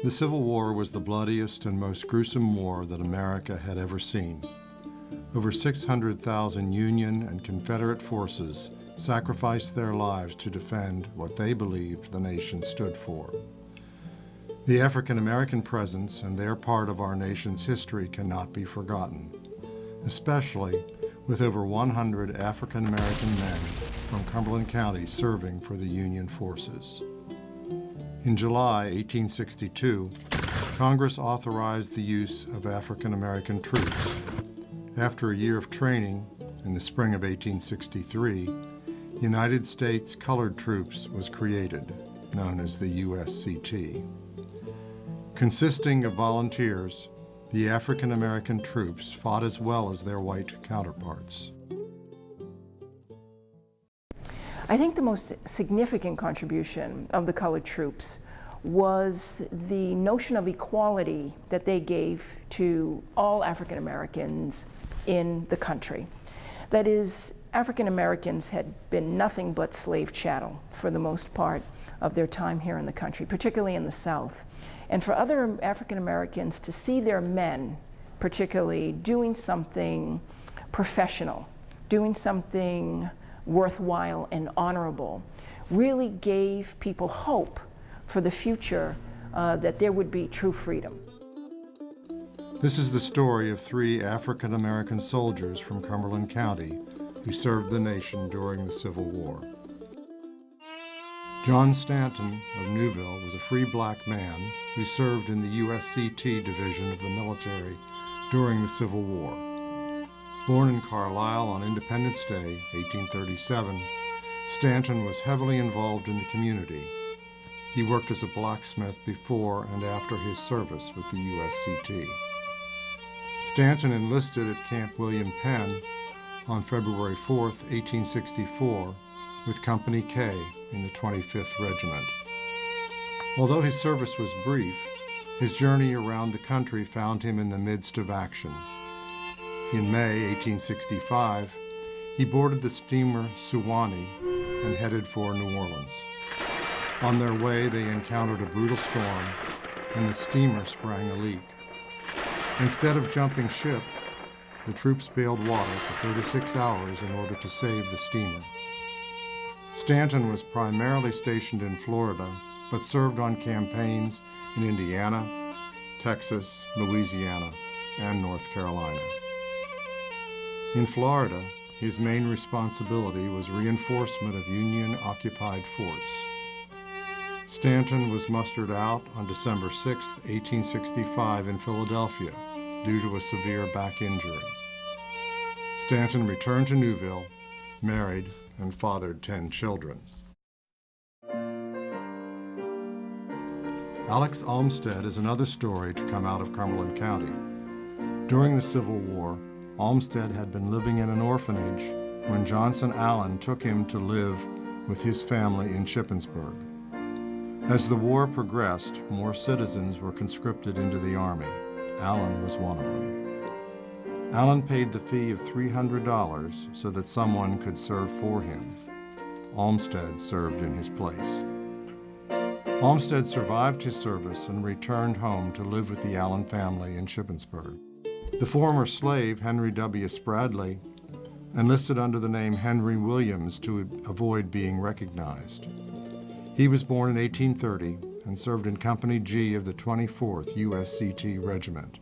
The Civil War was the bloodiest and most gruesome war that America had ever seen. Over 600,000 Union and Confederate forces sacrificed their lives to defend what they believed the nation stood for. The African American presence and their part of our nation's history cannot be forgotten, especially with over 100 African American men from Cumberland County serving for the Union forces. In July 1862, Congress authorized the use of African American troops. After a year of training, in the spring of 1863, United States Colored Troops was created, known as the USCT. Consisting of volunteers, the African American troops fought as well as their white counterparts. I think the most significant contribution of the colored troops was the notion of equality that they gave to all African Americans in the country. That is, African Americans had been nothing but slave chattel for the most part of their time here in the country, particularly in the South. And for other African Americans to see their men, particularly, doing something professional, doing something worthwhile and honorable, really gave people hope for the future, that there would be true freedom. This is the story of 3 African American soldiers from Cumberland County who served the nation during the Civil War. John Stanton of Newville was a free black man who served in the USCT division of the military during the Civil War. Born in Carlisle on Independence Day, 1837, Stanton was heavily involved in the community. He worked as a blacksmith before and after his service with the USCT. Stanton enlisted at Camp William Penn on February 4, 1864, with Company K in the 25th Regiment. Although his service was brief, his journey around the country found him in the midst of action. In May 1865, he boarded the steamer Suwanee and headed for New Orleans. On their way, they encountered a brutal storm, and the steamer sprang a leak. Instead of jumping ship, the troops bailed water for 36 hours in order to save the steamer. Stanton was primarily stationed in Florida, but served on campaigns in Indiana, Texas, Louisiana, and North Carolina. In Florida, his main responsibility was reinforcement of Union-occupied forts. Stanton was mustered out on December 6, 1865 in Philadelphia due to a severe back injury. Stanton returned to Newville, married, and fathered 10 children. Alex Olmsted is another story to come out of Cumberland County. During the Civil War, Olmsted had been living in an orphanage when Johnson Allen took him to live with his family in Shippensburg. As the war progressed, more citizens were conscripted into the Army. Allen was one of them. Allen paid the fee of $300 so that someone could serve for him. Olmsted served in his place. Olmsted survived his service and returned home to live with the Allen family in Shippensburg. The former slave, Henry W. Spradley, enlisted under the name Henry Williams to avoid being recognized. He was born in 1830 and served in Company G of the 24th USCT Regiment.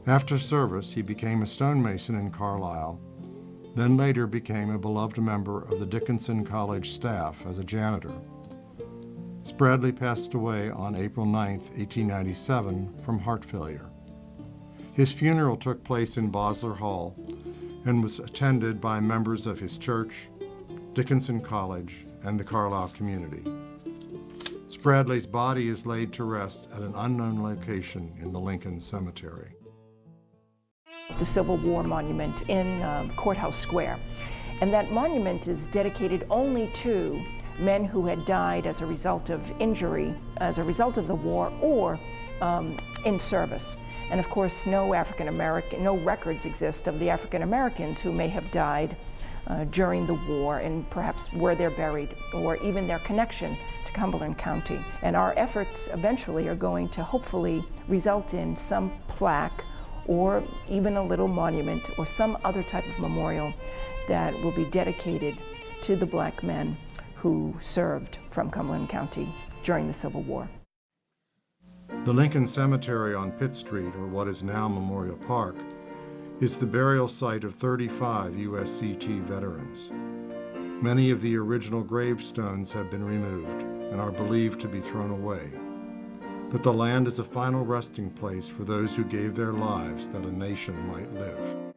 After service, he became a stonemason in Carlisle, then later became a beloved member of the Dickinson College staff as a janitor. Spradley passed away on April 9, 1897, from heart failure. His funeral took place in Bosler Hall and was attended by members of his church, Dickinson College, and the Carlisle community. Spradley's body is laid to rest at an unknown location in the Lincoln Cemetery. The Civil War monument in Courthouse Square, and that monument is dedicated only to men who had died as a result of injury, as a result of the war, or in service. And of course, no records exist of the African Americans who may have died during the war, and perhaps where they're buried, or even their connection to Cumberland County. And our efforts eventually are going to hopefully result in some plaque or even a little monument or some other type of memorial that will be dedicated to the black men who served from Cumberland County during the Civil War. The Lincoln Cemetery on Pitt Street, or what is now Memorial Park, is the burial site of 35 USCT veterans. Many of the original gravestones have been removed and are believed to be thrown away. But the land is a final resting place for those who gave their lives that a nation might live.